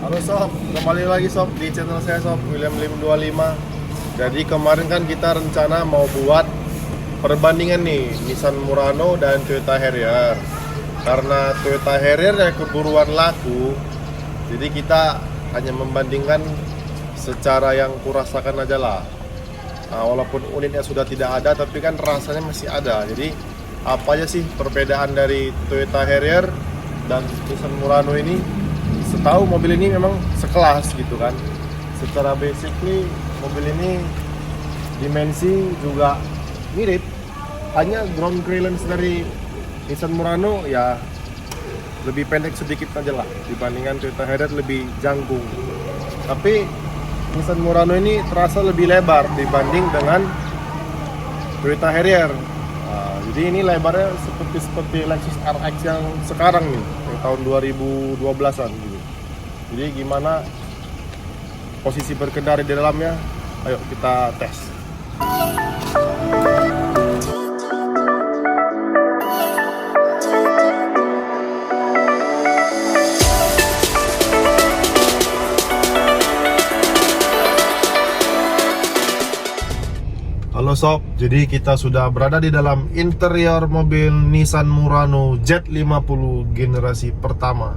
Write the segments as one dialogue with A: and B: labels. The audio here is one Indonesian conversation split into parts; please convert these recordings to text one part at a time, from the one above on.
A: Halo sob, kembali lagi sob di channel saya sob, William Lim 25. Jadi kemarin kan kita rencana mau buat perbandingan nih Nissan Murano dan Toyota Harrier. Karena Toyota Harrier yang keburuan laku, jadi kita hanya membandingkan secara yang kurasakan aja lah. Nah, walaupun unitnya sudah tidak ada, tapi kan rasanya masih ada. Jadi apa aja sih perbedaan dari Toyota Harrier dan Nissan Murano ini? Setahu mobil ini memang sekelas gitu kan. Secara basically mobil ini dimensi juga mirip, hanya ground clearance dari Nissan Murano ya lebih pendek sedikit aja lah dibandingkan Toyota Harrier, lebih jangkung. Tapi Nissan Murano ini terasa lebih lebar dibanding dengan Toyota Harrier. Nah, jadi ini lebarnya seperti Lexus RX yang sekarang nih, yang tahun 2012-an gitu. Jadi gimana posisi berkendara di dalamnya? Ayo kita tes. Halo sob, jadi kita sudah berada di dalam interior mobil Nissan Murano Z50 generasi pertama.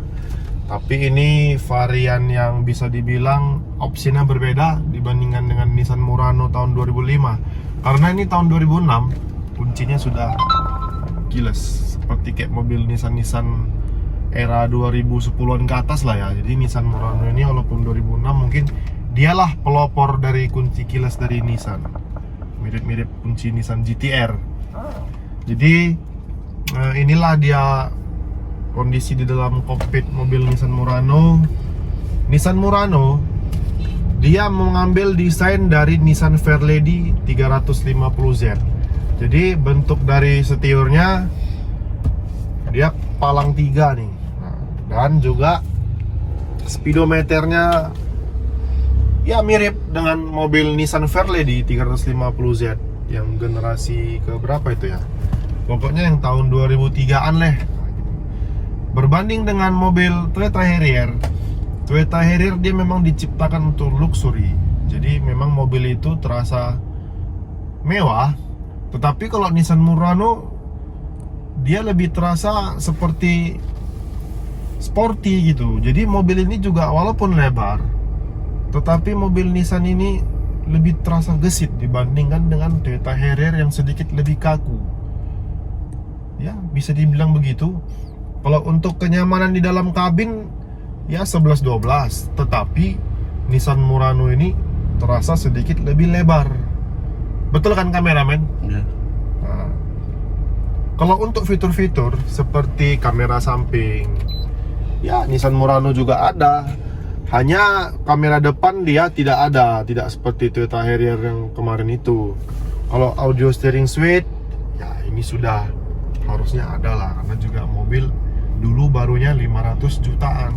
A: Tapi ini varian yang bisa dibilang opsinya berbeda dibandingkan dengan Nissan Murano tahun 2005. Karena ini tahun 2006, kuncinya sudah keyless, seperti kayak mobil Nissan era 2010-an ke atas lah ya. Jadi Nissan Murano ini walaupun 2006 mungkin dialah pelopor dari kunci keyless dari Nissan. Mirip-mirip kunci Nissan GT-R. Jadi inilah dia kondisi di dalam kokpit mobil Nissan Murano. Nissan Murano dia mengambil desain dari Nissan Fairlady 350Z. Jadi bentuk dari setiornya dia palang 3 nih. Dan juga speedometernya ya mirip dengan mobil Nissan Fairlady 350Z yang generasi ke berapa itu ya, pokoknya yang tahun 2003-an lah. Berbanding dengan mobil Toyota Harrier dia memang diciptakan untuk luxury. Jadi memang mobil itu terasa mewah. Tetapi kalau Nissan Murano dia lebih terasa seperti sporty gitu. Jadi mobil ini juga walaupun lebar, tetapi mobil Nissan ini lebih terasa gesit dibandingkan dengan Toyota Harrier yang sedikit lebih kaku. Ya, bisa dibilang begitu. Kalau untuk kenyamanan di dalam kabin ya 11-12, tetapi Nissan Murano ini terasa sedikit lebih lebar. Betul kan kameramen?
B: Ya.
A: Nah, kalau untuk fitur-fitur seperti kamera samping, ya Nissan Murano juga ada. Hanya kamera depan dia tidak ada, tidak seperti Toyota Harrier yang kemarin itu. Kalau audio steering suite, ya ini sudah harusnya ada lah, karena juga mobil dulu barunya 500 jutaan.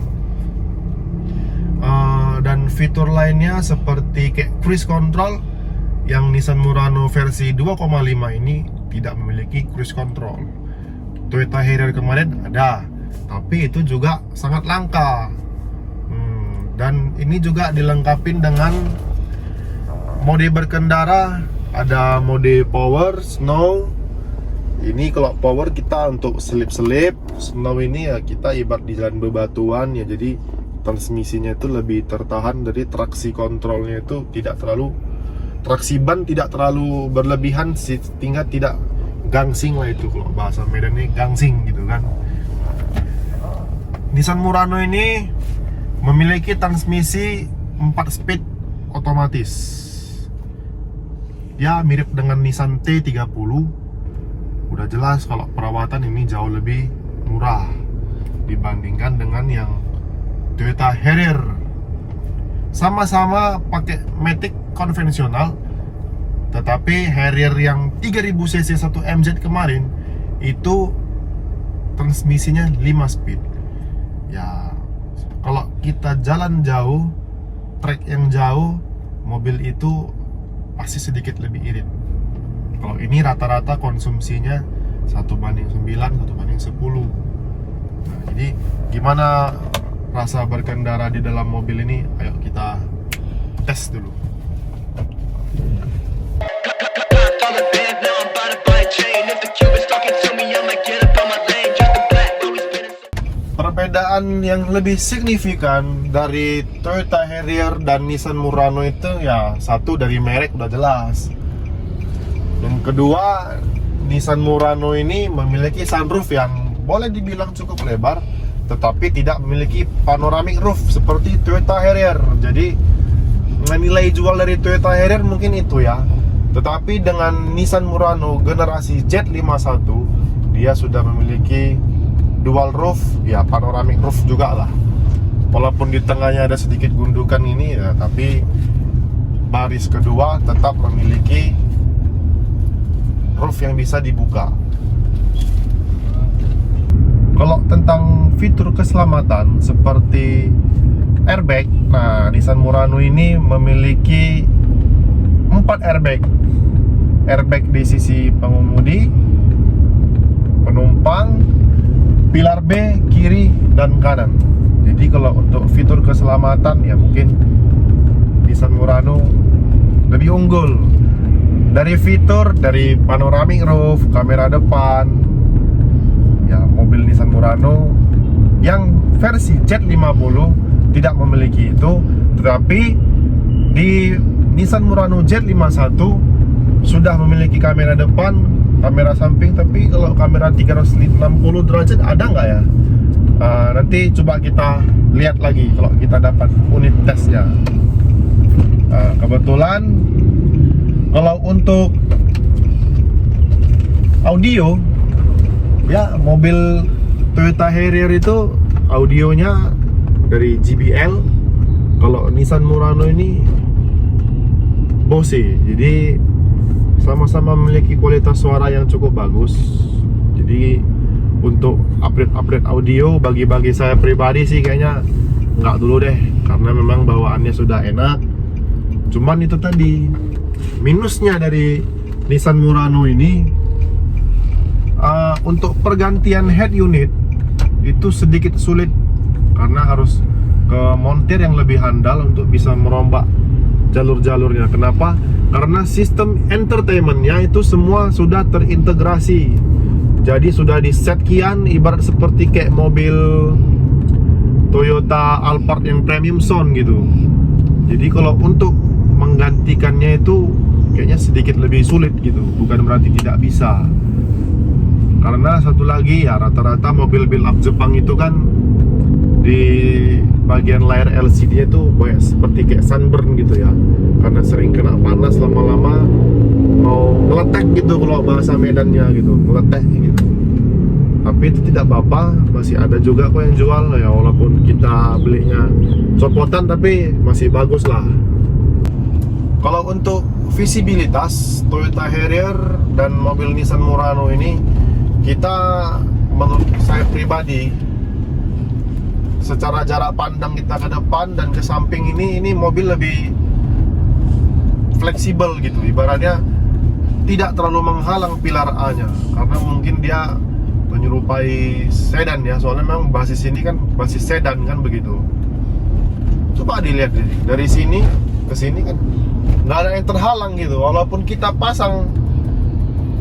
A: Dan fitur lainnya seperti kayak cruise control, yang Nissan Murano versi 2,5 ini tidak memiliki cruise control. Toyota Harrier kemarin ada, tapi itu juga sangat langka. Dan ini juga dilengkapi dengan mode berkendara, ada mode power, snow. Ini kalau power kita untuk selip-selip, snow ini ya kita ibarat di jalan bebatuan ya, jadi transmisinya itu lebih tertahan dari traksi kontrolnya itu tidak terlalu, traksi ban tidak terlalu berlebihan sehingga tidak gangsing lah, itu kalau bahasa Medan ini gangsing gitu kan. Nissan Murano ini memiliki transmisi 4 speed otomatis. Ya mirip dengan Nissan T30. Udah jelas kalau perawatan ini jauh lebih murah dibandingkan dengan yang Toyota Harrier. Sama-sama pakai matic konvensional, tetapi Harrier yang 3000cc 1MZ kemarin itu transmisinya 5 speed. Ya kalau kita jalan jauh, trek yang jauh, mobil itu pasti sedikit lebih irit. Kalau ini rata-rata konsumsinya 1:9, 1:10. Nah, jadi gimana rasa berkendara di dalam mobil ini, ayo kita tes dulu. Perbedaan yang lebih signifikan dari Toyota Harrier dan Nissan Murano itu ya, satu dari merek udah jelas. Yang kedua, Nissan Murano ini memiliki sunroof yang boleh dibilang cukup lebar, tetapi tidak memiliki panoramic roof seperti Toyota Harrier. Jadi nilai jual dari Toyota Harrier mungkin itu ya. Tetapi dengan Nissan Murano generasi Z51, dia sudah memiliki dual roof, ya panoramic roof juga lah. Walaupun di tengahnya ada sedikit gundukan ini ya, tapi baris kedua tetap memiliki roof yang bisa dibuka. Kalau tentang fitur keselamatan seperti airbag, nah Nissan Murano ini memiliki 4 airbag. Airbag di sisi pengemudi, penumpang, pilar B, kiri, dan kanan. Jadi kalau untuk fitur keselamatan ya mungkin Nissan Murano lebih unggul. Dari fitur, dari panoramic roof, kamera depan, ya mobil Nissan Murano yang versi Z50 tidak memiliki itu. Tetapi di Nissan Murano Z51 sudah memiliki kamera depan, kamera samping, tapi kalau kamera 360 derajat ada nggak ya? Nanti coba kita lihat lagi kalau kita dapat unit tesnya. Kebetulan kalau untuk audio, ya mobil Toyota Harrier itu audionya dari JBL. Kalau Nissan Murano ini Bose, jadi sama-sama memiliki kualitas suara yang cukup bagus. Jadi untuk upgrade audio bagi saya pribadi sih kayaknya nggak dulu deh, karena memang bawaannya sudah enak. Cuman itu tadi minusnya dari Nissan Murano ini, untuk pergantian head unit itu sedikit sulit karena harus ke montir yang lebih handal untuk bisa merombak jalur-jalurnya. Kenapa? Karena sistem entertainmentnya itu semua sudah terintegrasi. Jadi sudah di set kian, ibarat seperti kayak mobil Toyota Alphard yang premium sound gitu. Jadi kalau untuk menggantikannya itu kayaknya sedikit lebih sulit gitu. Bukan berarti tidak bisa. Karena satu lagi ya, rata-rata mobil build up Jepang itu kan di bagian layar LCD itu banyak seperti kayak sunburn gitu ya, karena sering kena panas lama-lama mau ngeletek gitu kalau bahasa Medannya gitu, ngeletek gitu. Tapi itu tidak apa-apa, masih ada juga kok yang jual ya, walaupun kita belinya copotan tapi masih bagus lah. Kalau untuk visibilitas Toyota Harrier dan mobil Nissan Murano ini, kita menurut saya pribadi secara jarak pandang kita ke depan dan ke samping ini mobil lebih fleksibel gitu. Ibaratnya tidak terlalu menghalang pilar A-nya, karena mungkin dia menyerupai sedan ya, soalnya memang basis ini kan basis sedan kan begitu. Coba dilihat dari sini ke sini kan nggak ada yang terhalang gitu. Walaupun kita pasang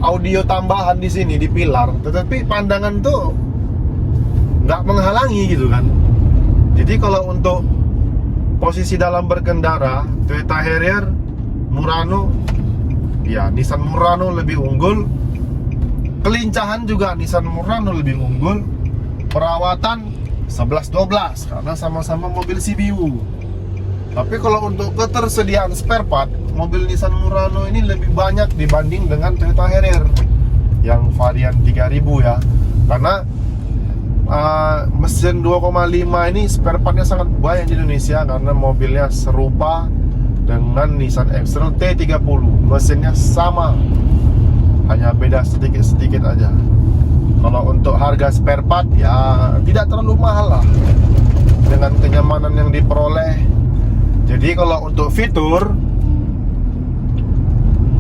A: audio tambahan di sini di pilar, tetapi pandangan tuh nggak menghalangi gitu kan. Jadi kalau untuk posisi dalam berkendara, Toyota Harrier, Murano, ya Nissan Murano lebih unggul. Kelincahan juga Nissan Murano lebih unggul. Perawatan 11-12 karena sama-sama mobil CBU. Tapi kalau untuk ketersediaan spare part, mobil Nissan Murano ini lebih banyak dibanding dengan Toyota Harrier yang varian 3000 ya. Karena mesin 2,5 ini spare partnya sangat banyak di Indonesia, karena mobilnya serupa dengan Nissan X-Trail T30. Mesinnya sama, hanya beda sedikit-sedikit aja. Kalau untuk harga spare part ya tidak terlalu mahal lah, dengan kenyamanan yang diperoleh. Jadi kalau untuk fitur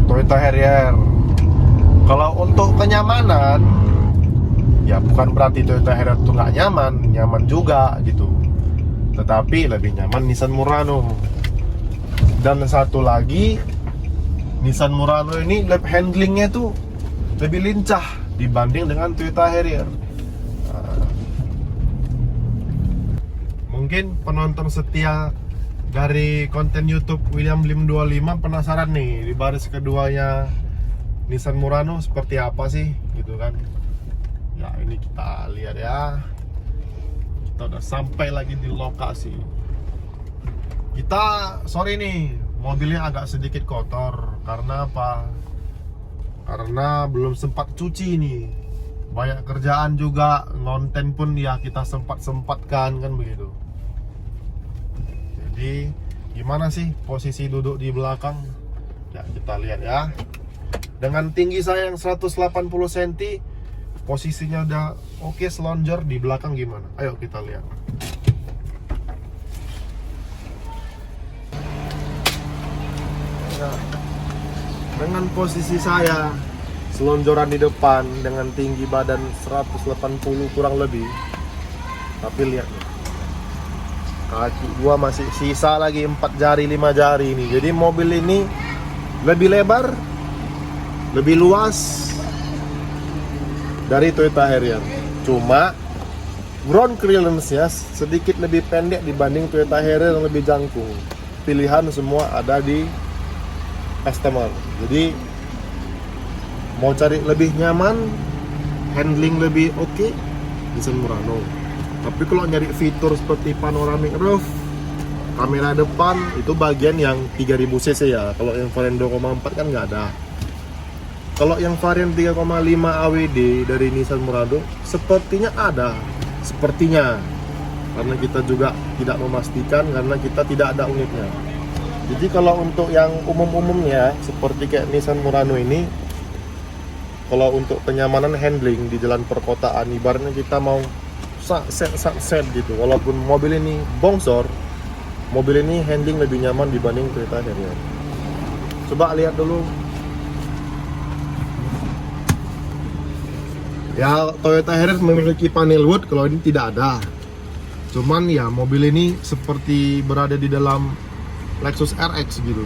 A: Toyota Harrier, kalau untuk kenyamanan ya bukan berarti Toyota Harrier itu nggak nyaman, nyaman juga gitu. tetapi lebih nyaman Nissan Murano. Dan satu lagi, Nissan Murano ini handlingnya tuh lebih lincah dibanding dengan Toyota Harrier. Mungkin penonton setia dari konten YouTube William Lim 25 penasaran nih di baris keduanya Nissan Murano seperti apa sih gitu kan. Ya ini kita lihat ya. Kita udah sampai lagi di lokasi. Kita sorry nih, mobilnya agak sedikit kotor. Karena apa? Karena belum sempat cuci nih. Banyak kerjaan juga, konten pun ya kita sempat-sempatkan kan begitu. Jadi gimana sih posisi duduk di belakang? Ya kita lihat ya. Dengan tinggi saya yang 180 cm, posisinya udah oke, selonjor. Di belakang gimana? Ayo kita lihat. Nah, dengan posisi saya selonjoran di depan dengan tinggi badan 180 kurang lebih, tapi lihat nih, kaki gua masih sisa lagi 4 jari 5 jari ini. Jadi mobil ini lebih lebar, lebih luas dari Toyota Harrier. Cuma ground clearance-nya sedikit lebih pendek dibanding Toyota Harrier yang lebih jangkung. Pilihan semua ada di customer. Jadi mau cari lebih nyaman, handling lebih oke, Nissan Murano. Tapi kalau nyari fitur seperti panoramic roof, kamera depan, itu bagian yang 3000 cc ya. Kalau yang varian 2,4 kan nggak ada. Kalau yang varian 3,5 AWD dari Nissan Murano sepertinya ada, sepertinya. Karena kita juga tidak memastikan karena kita tidak ada unitnya. Jadi kalau untuk yang umum-umumnya seperti kayak Nissan Murano ini, kalau untuk kenyamanan handling di jalan perkotaan, ibaratnya kita mau set gitu. Walaupun mobil ini bongsor, mobil ini handling lebih nyaman dibanding Toyota Harrier. Coba lihat dulu. Ya, Toyota Harrier memiliki panel wood, kalau ini tidak ada. Cuman ya mobil ini seperti berada di dalam Lexus RX gitu.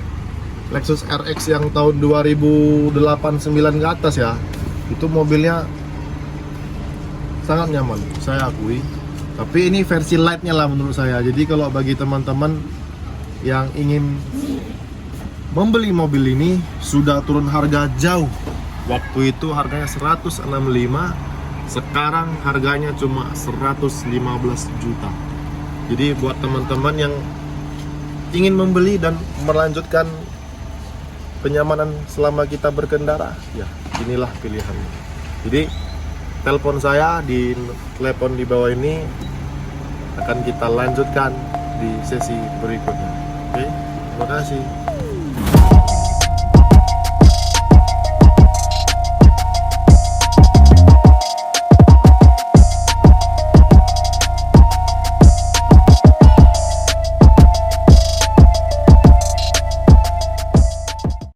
A: Lexus RX yang tahun 2008-9 ke atas ya, itu mobilnya sangat nyaman, saya akui. Tapi ini versi lightnya lah menurut saya. Jadi kalau bagi teman-teman yang ingin membeli mobil ini, sudah turun harga jauh. Waktu itu harganya 165, sekarang harganya cuma 115 juta. Jadi buat teman-teman yang ingin membeli dan melanjutkan penyamanan selama kita berkendara, ya inilah pilihannya. Jadi telepon saya di telepon di bawah ini, akan kita lanjutkan di sesi berikutnya. Oke, terima kasih.